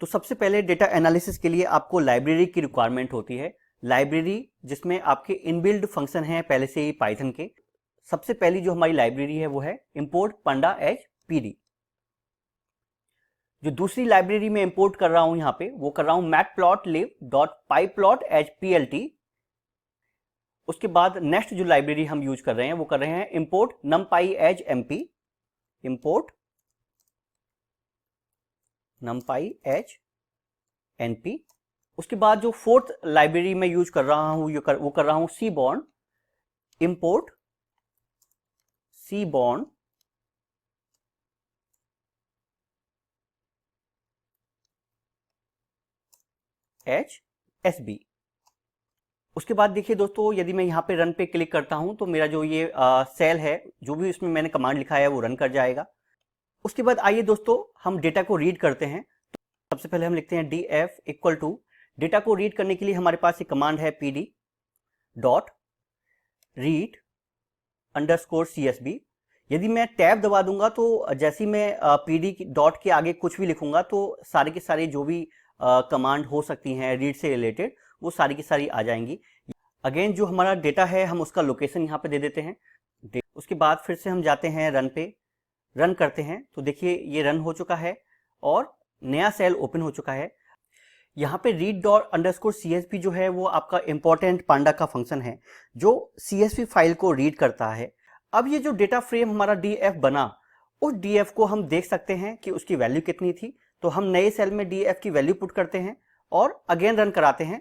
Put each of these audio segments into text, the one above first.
तो सबसे पहले डेटा एनालिसिस के लिए आपको लाइब्रेरी की रिक्वायरमेंट होती है। लाइब्रेरी जिसमें आपके इनबिल्ड फंक्शन हैं पहले से ही पाइथन के। सबसे पहली जो हमारी लाइब्रेरी है वो है इंपोर्ट पांडा एज पीडी। जो दूसरी लाइब्रेरी में इंपोर्ट कर रहा हूं यहां पे वो कर रहा हूं matplotlib.pyplot एज plt। उसके बाद नेक्स्ट जो लाइब्रेरी हम यूज कर रहे हैं वो कर रहे हैं import numpy as mp, import numpy as np। उसके बाद जो फोर्थ लाइब्रेरी में यूज कर रहा हूं वो कर रहा हूं seaborn, import seaborn H sb। उसके बाद देखिए दोस्तों, यदि मैं यहाँ पे रन पे क्लिक करता हूं तो मेरा जो ये सेल है, जो भी इसमें मैंने कमांड लिखा है वो रन कर जाएगा। उसके बाद आइए दोस्तों हम डेटा को रीड करते हैं। तो सबसे पहले हम लिखते हैं df इक्वल टू, डेटा को रीड करने के लिए हमारे पास एक कमांड है pd dot read underscore csv। यदि मैं टैब दबा दूंगा तो जैसे ही मैं pd डॉट के आगे कुछ भी लिखूंगा तो सारे के सारे जो भी कमांड हो सकती हैं रीड से रिलेटेड वो सारी की सारी आ जाएंगी। अगेन जो हमारा डेटा है हम उसका लोकेशन यहाँ पे दे देते हैं। उसके बाद फिर से हम जाते हैं रन पे, रन करते हैं तो देखिए ये रन हो चुका है और नया सेल ओपन हो चुका है। यहाँ पे रीड डॉट अंडरस्कोर csv जो है वो आपका इंपॉर्टेंट पांडा का फंक्शन है जो csv फाइल को रीड करता है। अब ये जो डेटा फ्रेम हमारा df बना, उस df को हम देख सकते हैं कि उसकी वैल्यू कितनी थी। तो हम नए सेल में df की वैल्यू पुट करते हैं और अगेन रन कराते हैं।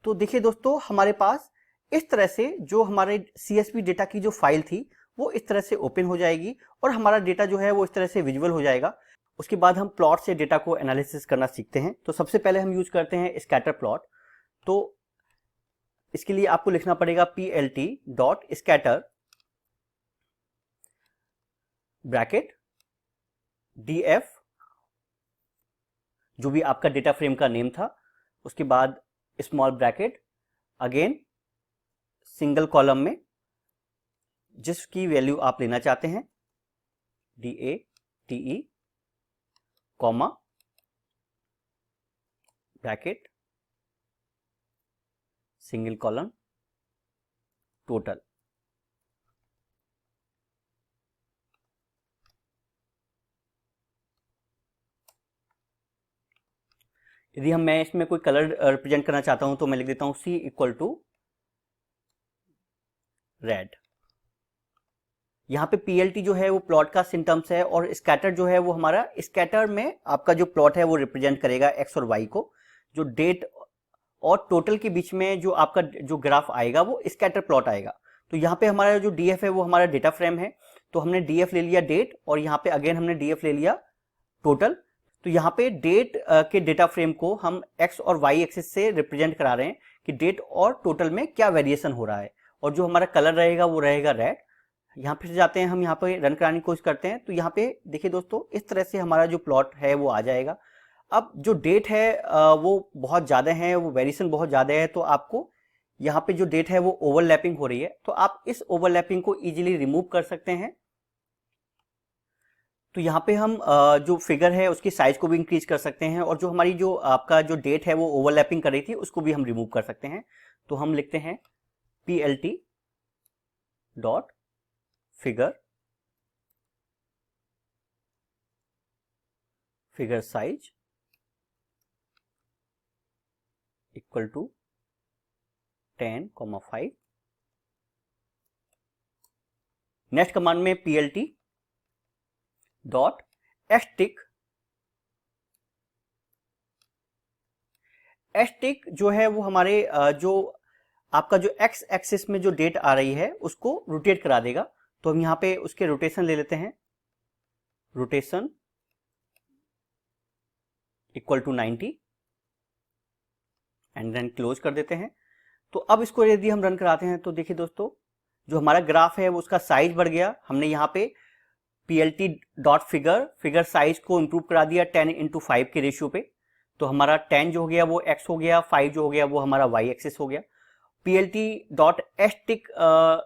तो देखिए दोस्तों, हमारे पास इस तरह से जो हमारे CSV डेटा की जो फाइल थी वो इस तरह से ओपन हो जाएगी और हमारा डेटा जो है वो इस तरह से विजुअल हो जाएगा। उसके बाद हम प्लॉट से डेटा को एनालिसिस करना सीखते हैं। तो सबसे पहले हम यूज करते हैं स्कैटर प्लॉट। तो इसके लिए आपको लिखना पड़ेगा plt dot scatter bracket df, जो भी आपका डेटा फ्रेम का नेम था, उसके बाद small bracket, again single column में जिसकी वैल्यू आप लेना चाहते हैं DATE, comma bracket single column total. यदि मैं इसमें कोई कलर रिप्रेजेंट करना चाहता हूं तो मैं लिख देता हूं C इक्वल टू रेड। यहाँ पे PLT जो है वो प्लॉट का सिंटम्स है और स्कैटर जो है वो हमारा, स्कैटर में आपका जो प्लॉट है वो रिप्रेजेंट करेगा x और y को। जो डेट और टोटल के बीच में जो आपका जो ग्राफ आएगा वो स्कैटर प्लॉट आएगा। तो यहाँ पे हमारा जो DF है वो हमारा डेटा फ्रेम है। तो हमने DF ले लिया डेट और यहाँ पे अगेन हमने DF ले लिया टोटल। तो यहाँ पे डेट के डेटा फ्रेम को हम x और y एक्सिस से रिप्रेजेंट करा रहे हैं कि डेट और टोटल में क्या वेरिएशन हो रहा है। और जो हमारा कलर रहेगा वो रहेगा रेड। यहाँ फिर जाते हैं, हम यहाँ पे रन कराने की कोशिश करते हैं। तो यहाँ पे देखिए दोस्तों, इस तरह से हमारा जो प्लॉट है वो आ जाएगा। अब जो डेट है वो बहुत ज़्यादा है, वो वेरिएशन बहुत ज़्यादा है। तो आपको यहाँ पे जो डेट है वो ओवरलैपिंग हो रही है, तो आप इस ओवरलैपिंग को इजीली रिमूव कर सकते हैं। तो यहाँ पे हम जो फिगर है उसकी साइज को भी इंक्रीज कर सकते हैं और जो हमारी जो आपका जो डेट है वो ओवरलैपिंग कर रही थी उसको भी हम रिमूव कर सकते हैं। तो हम लिखते हैं plt dot figure size equal to 10,5। Next command में plt डॉट एस्टिक जो है वो हमारे जो आपका जो x एक्सिस में जो डेट आ रही है उसको रोटेट करा देगा। तो हम यहाँ पे उसके रोटेशन ले लेते हैं, rotation equal to 90 and then close कर देते हैं। तो अब इसको यदि हम रन कराते हैं तो देखिए दोस्तों, जो हमारा ग्राफ है वो उसका साइज बढ़ गया। हमने यहाँ पे plt डॉट फिगर साइज को इंप्रूव करा दिया 10:5 के रेशियो पे। तो हमारा 10 जो हो गया वो x हो गया, 5 जो हो गया वो हमारा y एक्सिस हो गया। plt डॉट एस्टिक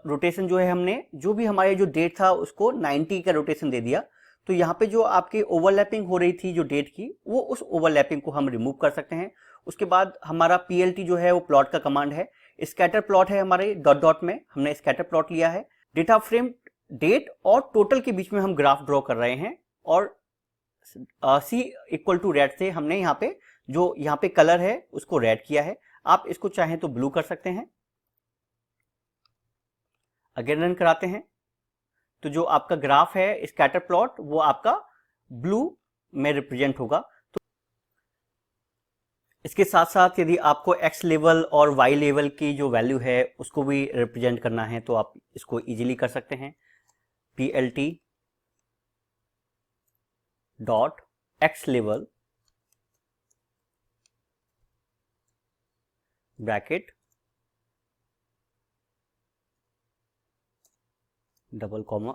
रोटेशन जो है, हमने जो भी हमारे जो डेट था उसको 90 का रोटेशन दे दिया। तो यहाँ पे जो आपकी ओवरलैपिंग हो रही थी जो डेट की, वो उस ओवरलैपिंग को हम रिमूव कर सकते हैं। उसके बाद हमारा PLT जो है वो प्लॉट का कमांड है। स्कैटर प्लॉट है हमारे डॉट डॉट में, हमने स्कैटर प्लॉट लिया है। डेटा फ्रेम डेट और टोटल के बीच में हम ग्राफ ड्रॉ कर रहे हैं, और C इक्वल टू रेड से हमने यहाँ पे जो यहाँ पे कलर है उसको रेड किया है। आप इसको चाहें तो ब्लू कर सकते हैं। अगेन रन कराते हैं तो जो आपका ग्राफ है स्कैटर प्लॉट वो आपका ब्लू में रिप्रेजेंट होगा। तो इसके साथ साथ यदि आपको X लेवल और Y लेवल की जो वैल्यू है उसको भी रिप्रेजेंट करना है तो आप इसको इजीली कर सकते हैं। PLT डॉट X लेवल ब्रैकेट डबल कॉमा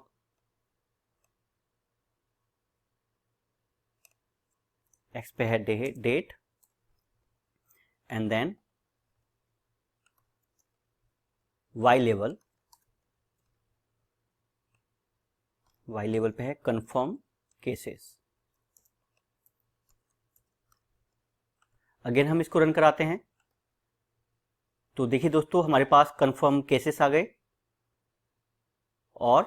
X पे है डेट एंड देन Y लेवल पे है कंफर्म केसेस। अगेन हम इसको रन कराते हैं तो देखिए दोस्तों हमारे पास कंफर्म केसेस आ गए, और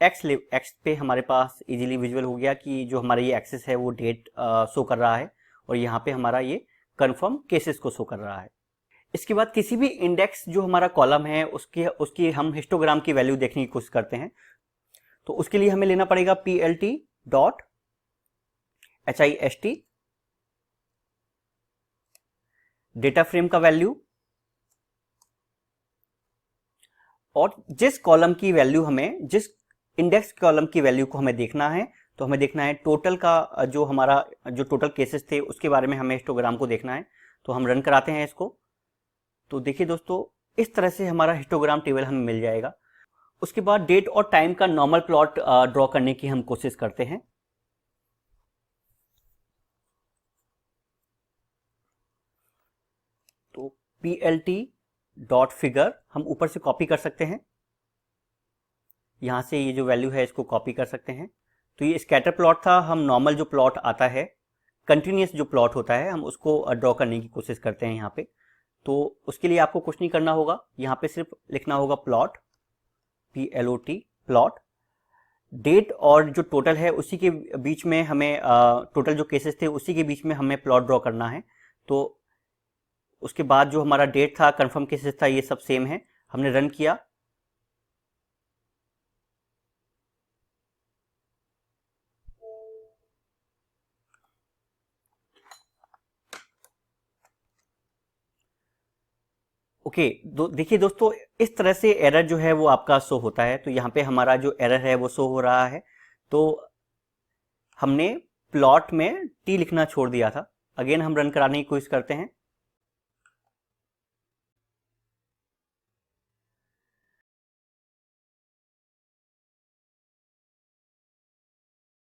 X पे हमारे पास इजीली विजुअल हो गया कि जो हमारा ये एक्सेस है वो डेट शो कर रहा है, और यहाँ पे हमारा ये कंफर्म केसेस को शो कर रहा है। इसके बाद किसी भी इंडेक्स जो हमारा कॉलम है उसकी हम हिस्टोग्राम की वैल्यू देखने की कोशिश करते हैं। तो उसके लिए हमें लेना पड़ेगा PLT dot HIST data frame का वैल्यू, और जिस कॉलम की वैल्यू हमें, जिस इंडेक्स कॉलम की वैल्यू को हमें देखना है, तो हमें देखना है टोटल का जो हमारा जो टोटल केसेस थे उसके बारे में हमें हिस्टोग्राम को देखना है। तो हम रन कराते हैं इसको। तो देखिए दोस्तों इस तरह से हमारा हिस्टोग्राम टेबल हमें मिल जाएगा। उसके बाद डेट और टाइम का नॉर्मल प्लॉट ड्रॉ करने की हम कोशिश करते हैं। तो PLT डॉट फिगर हम ऊपर से कॉपी कर सकते हैं, यहां से ये जो वैल्यू है इसको कॉपी कर सकते हैं। तो ये स्कैटर प्लॉट था, हम नॉर्मल जो प्लॉट आता है, कंटिन्यूस जो प्लॉट होता है, हम उसको ड्रॉ करने की कोशिश करते हैं यहाँ पे। तो उसके लिए आपको कुछ नहीं करना होगा, यहाँ पे सिर्फ लिखना होगा प्लॉट, PLOT प्लॉट, डेट और जो टोटल है उसी के बीच में हमें टोटल जो केसेस थे उसी के बीच में हमें प्लॉट ड्रॉ करना है। तो उसके बाद जो हमारा डेट था, कंफर्म केसेस था, ये सब सेम है। हमने रन किया ओके। देखिए दोस्तों इस तरह से एरर जो है वो आपका शो होता है। तो यहाँ पे हमारा जो एरर है वो शो हो रहा है, तो हमने प्लॉट में T लिखना छोड़ दिया था। अगेन हम रन कराने की कोशिश करते हैं।